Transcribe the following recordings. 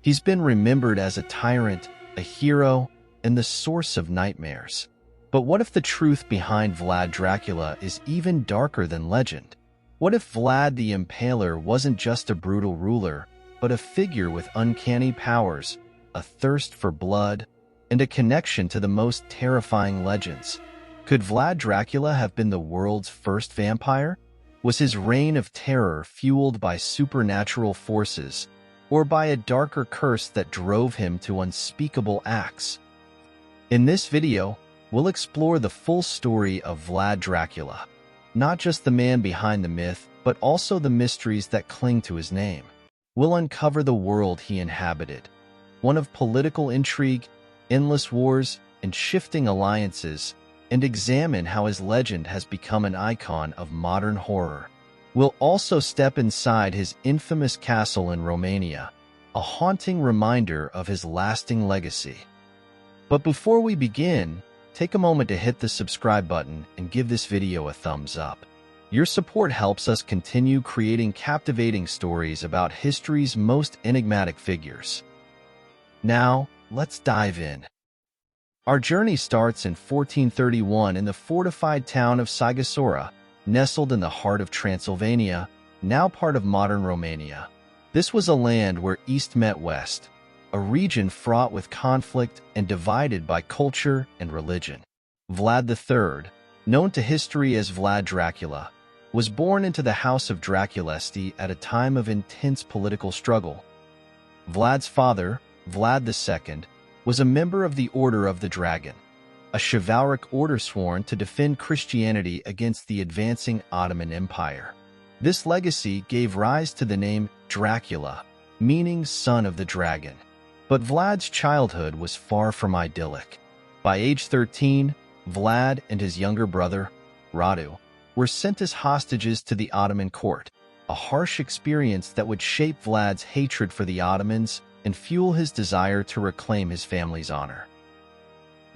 He's been remembered as a tyrant, a hero, and the source of nightmares. But what if the truth behind Vlad Dracula is even darker than legend? What if Vlad the Impaler wasn't just a brutal ruler, but a figure with uncanny powers, a thirst for blood, and a connection to the most terrifying legends? Could Vlad Dracula have been the world's first vampire? Was his reign of terror fueled by supernatural forces, or by a darker curse that drove him to unspeakable acts? In this video, we'll explore the full story of Vlad Dracula, not just the man behind the myth, but also the mysteries that cling to his name. We'll uncover the world he inhabited, one of political intrigue, endless wars, and shifting alliances, and examine how his legend has become an icon of modern horror. We'll also step inside his infamous castle in Romania, a haunting reminder of his lasting legacy. But before we begin, take a moment to hit the subscribe button and give this video a thumbs up. Your support helps us continue creating captivating stories about history's most enigmatic figures. Now, let's dive in. Our journey starts in 1431 in the fortified town of Sighisoara, nestled in the heart of Transylvania, now part of modern Romania. This was a land where East met West, a region fraught with conflict and divided by culture and religion. Vlad III, known to history as Vlad Dracula, was born into the house of Draculesti at a time of intense political struggle. Vlad's father, Vlad II, was a member of the Order of the Dragon, a chivalric order sworn to defend Christianity against the advancing Ottoman Empire. This legacy gave rise to the name Dracula, meaning son of the dragon. But Vlad's childhood was far from idyllic. By age 13, Vlad and his younger brother, Radu, were sent as hostages to the Ottoman court, a harsh experience that would shape Vlad's hatred for the Ottomans and fuel his desire to reclaim his family's honor.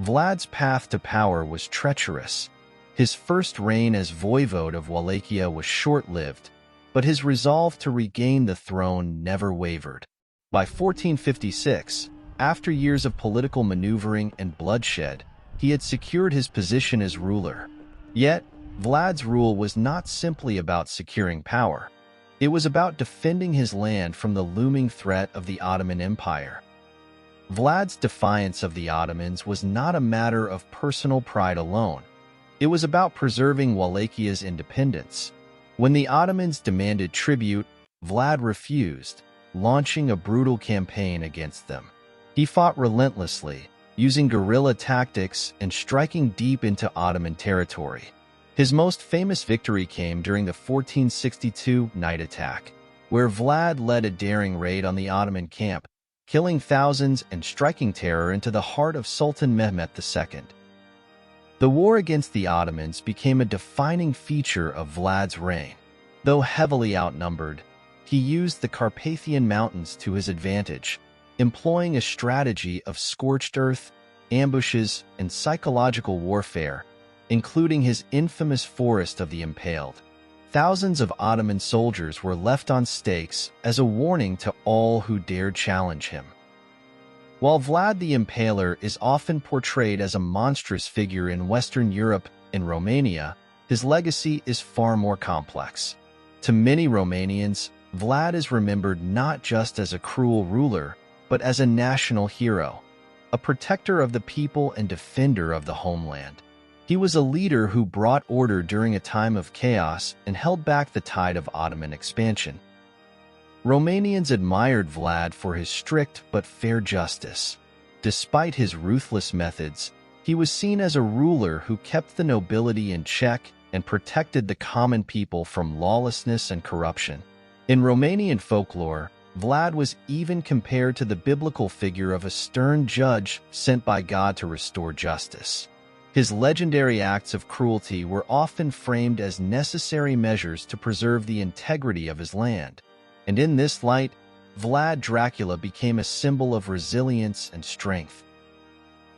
Vlad's path to power was treacherous. His first reign as voivode of Wallachia was short-lived, but his resolve to regain the throne never wavered. By 1456, after years of political maneuvering and bloodshed, he had secured his position as ruler. Yet, Vlad's rule was not simply about securing power. It was about defending his land from the looming threat of the Ottoman Empire. Vlad's defiance of the Ottomans was not a matter of personal pride alone. It was about preserving Wallachia's independence. When the Ottomans demanded tribute, Vlad refused, launching a brutal campaign against them. He fought relentlessly, using guerrilla tactics and striking deep into Ottoman territory. His most famous victory came during the 1462 night attack, where Vlad led a daring raid on the Ottoman camp, killing thousands and striking terror into the heart of Sultan Mehmed II. The war against the Ottomans became a defining feature of Vlad's reign. Though heavily outnumbered, he used the Carpathian Mountains to his advantage, employing a strategy of scorched earth, ambushes, and psychological warfare, including his infamous Forest of the Impaled. Thousands of Ottoman soldiers were left on stakes as a warning to all who dared challenge him. While Vlad the Impaler is often portrayed as a monstrous figure in Western Europe and Romania, his legacy is far more complex. To many Romanians, Vlad is remembered not just as a cruel ruler, but as a national hero, a protector of the people and defender of the homeland. He was a leader who brought order during a time of chaos and held back the tide of Ottoman expansion. Romanians admired Vlad for his strict but fair justice. Despite his ruthless methods, he was seen as a ruler who kept the nobility in check and protected the common people from lawlessness and corruption. In Romanian folklore, Vlad was even compared to the biblical figure of a stern judge sent by God to restore justice. His legendary acts of cruelty were often framed as necessary measures to preserve the integrity of his land. And in this light, Vlad Dracula became a symbol of resilience and strength.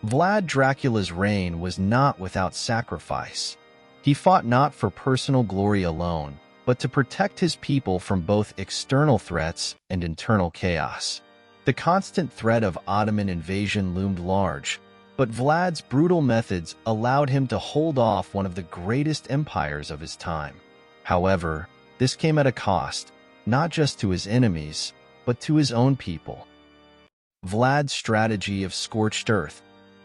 Vlad Dracula's reign was not without sacrifice. He fought not for personal glory alone, but to protect his people from both external threats and internal chaos. The constant threat of Ottoman invasion loomed large, but Vlad's brutal methods allowed him to hold off one of the greatest empires of his time. However, this came at a cost, not just to his enemies, but to his own people. Vlad's strategy of scorched earth,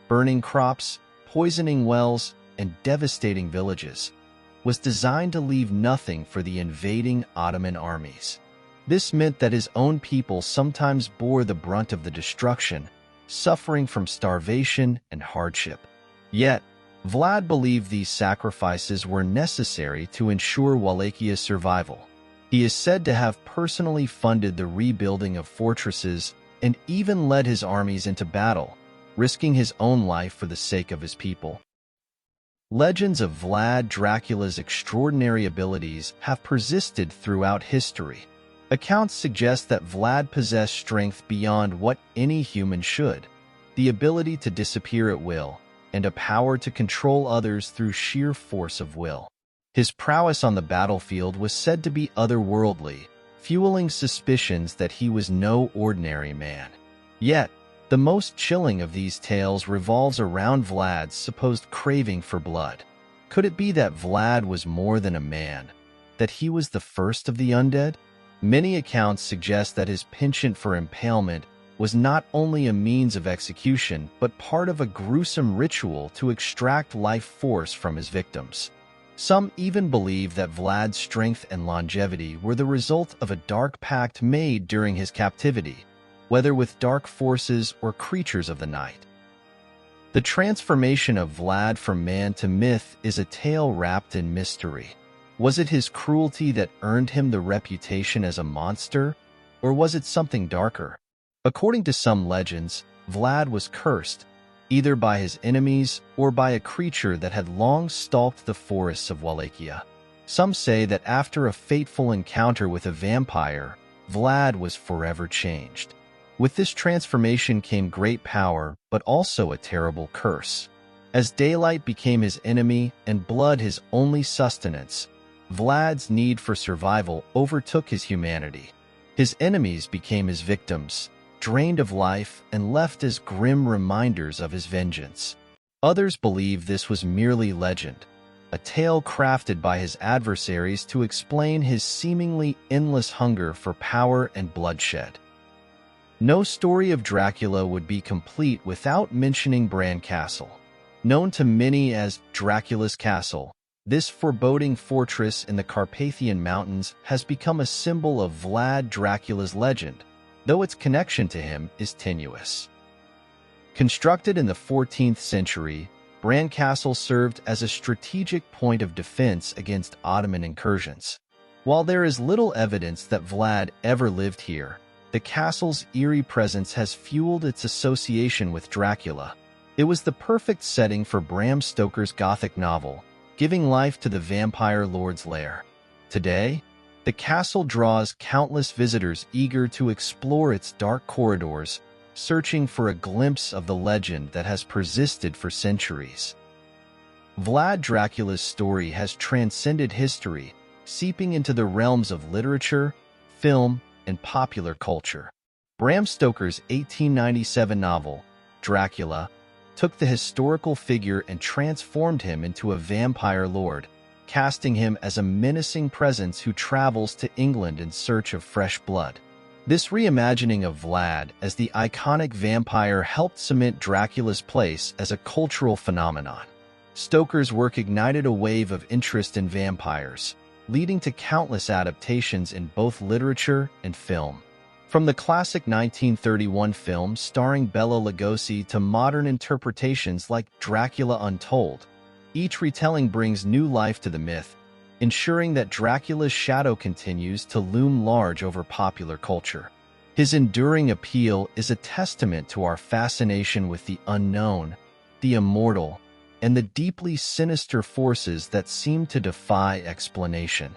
burning crops, poisoning wells, and devastating villages, was designed to leave nothing for the invading Ottoman armies. This meant that his own people sometimes bore the brunt of the destruction, suffering from starvation and hardship. Yet, Vlad believed these sacrifices were necessary to ensure Wallachia's survival. He is said to have personally funded the rebuilding of fortresses and even led his armies into battle, risking his own life for the sake of his people. Legends of Vlad Dracula's extraordinary abilities have persisted throughout history. Accounts suggest that Vlad possessed strength beyond what any human should, the ability to disappear at will, and a power to control others through sheer force of will. His prowess on the battlefield was said to be otherworldly, fueling suspicions that he was no ordinary man. Yet, the most chilling of these tales revolves around Vlad's supposed craving for blood. Could it be that Vlad was more than a man, that he was the first of the undead? Many accounts suggest that his penchant for impalement was not only a means of execution, but part of a gruesome ritual to extract life force from his victims. Some even believe that Vlad's strength and longevity were the result of a dark pact made during his captivity, whether with dark forces or creatures of the night. The transformation of Vlad from man to myth is a tale wrapped in mystery. Was it his cruelty that earned him the reputation as a monster, or was it something darker? According to some legends, Vlad was cursed, either by his enemies or by a creature that had long stalked the forests of Wallachia. Some say that after a fateful encounter with a vampire, Vlad was forever changed. With this transformation came great power, but also a terrible curse. As daylight became his enemy and blood his only sustenance, Vlad's need for survival overtook his humanity. His enemies became his victims, drained of life and left as grim reminders of his vengeance. Others believe this was merely legend, a tale crafted by his adversaries to explain his seemingly endless hunger for power and bloodshed. No story of Dracula would be complete without mentioning Bran Castle. Known to many as Dracula's Castle, this foreboding fortress in the Carpathian Mountains has become a symbol of Vlad Dracula's legend, though its connection to him is tenuous. Constructed in the 14th century, Bran Castle served as a strategic point of defense against Ottoman incursions. While there is little evidence that Vlad ever lived here, the castle's eerie presence has fueled its association with Dracula. It was the perfect setting for Bram Stoker's Gothic novel, giving life to the vampire lord's lair. Today, the castle draws countless visitors eager to explore its dark corridors, searching for a glimpse of the legend that has persisted for centuries. Vlad Dracula's story has transcended history, seeping into the realms of literature, film, and popular culture. Bram Stoker's 1897 novel, Dracula, took the historical figure and transformed him into a vampire lord, casting him as a menacing presence who travels to England in search of fresh blood. This reimagining of Vlad as the iconic vampire helped cement Dracula's place as a cultural phenomenon. Stoker's work ignited a wave of interest in vampires, leading to countless adaptations in both literature and film. From the classic 1931 film starring Bela Lugosi to modern interpretations like Dracula Untold, each retelling brings new life to the myth, ensuring that Dracula's shadow continues to loom large over popular culture. His enduring appeal is a testament to our fascination with the unknown, the immortal, and the deeply sinister forces that seem to defy explanation.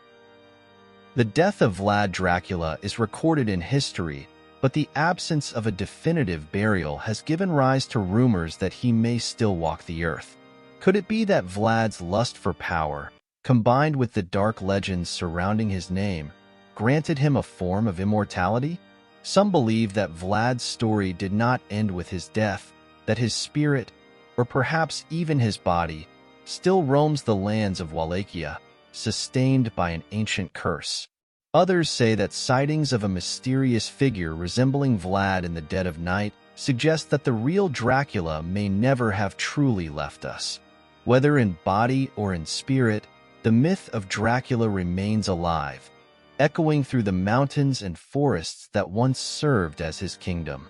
The death of Vlad Dracula is recorded in history, but the absence of a definitive burial has given rise to rumors that he may still walk the earth. Could it be that Vlad's lust for power, combined with the dark legends surrounding his name, granted him a form of immortality? Some believe that Vlad's story did not end with his death, that his spirit, or perhaps even his body, still roams the lands of Wallachia, sustained by an ancient curse. Others say that sightings of a mysterious figure resembling Vlad in the dead of night suggest that the real Dracula may never have truly left us. Whether in body or in spirit, the myth of Dracula remains alive, echoing through the mountains and forests that once served as his kingdom.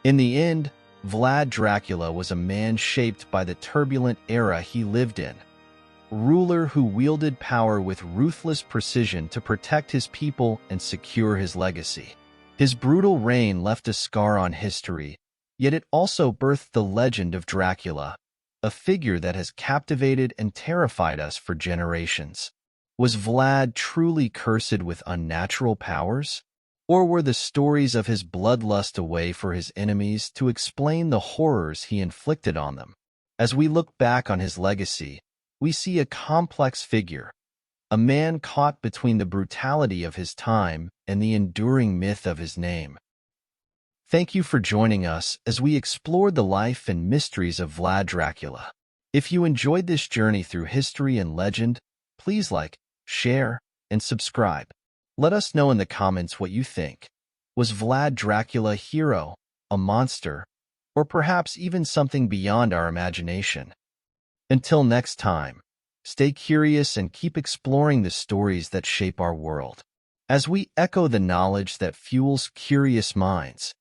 In the end, Vlad Dracula was a man shaped by the turbulent era he lived in, a ruler who wielded power with ruthless precision to protect his people and secure his legacy. His brutal reign left a scar on history, yet it also birthed the legend of Dracula, a figure that has captivated and terrified us for generations. Was Vlad truly cursed with unnatural powers? Or were the stories of his bloodlust a way for his enemies to explain the horrors he inflicted on them? As we look back on his legacy, we see a complex figure, a man caught between the brutality of his time and the enduring myth of his name. Thank you for joining us as we explored the life and mysteries of Vlad Dracula. If you enjoyed this journey through history and legend, please like, share, and subscribe. Let us know in the comments what you think. Was Vlad Dracula a hero, a monster, or perhaps even something beyond our imagination? Until next time, stay curious and keep exploring the stories that shape our world. As we echo the knowledge that fuels curious minds,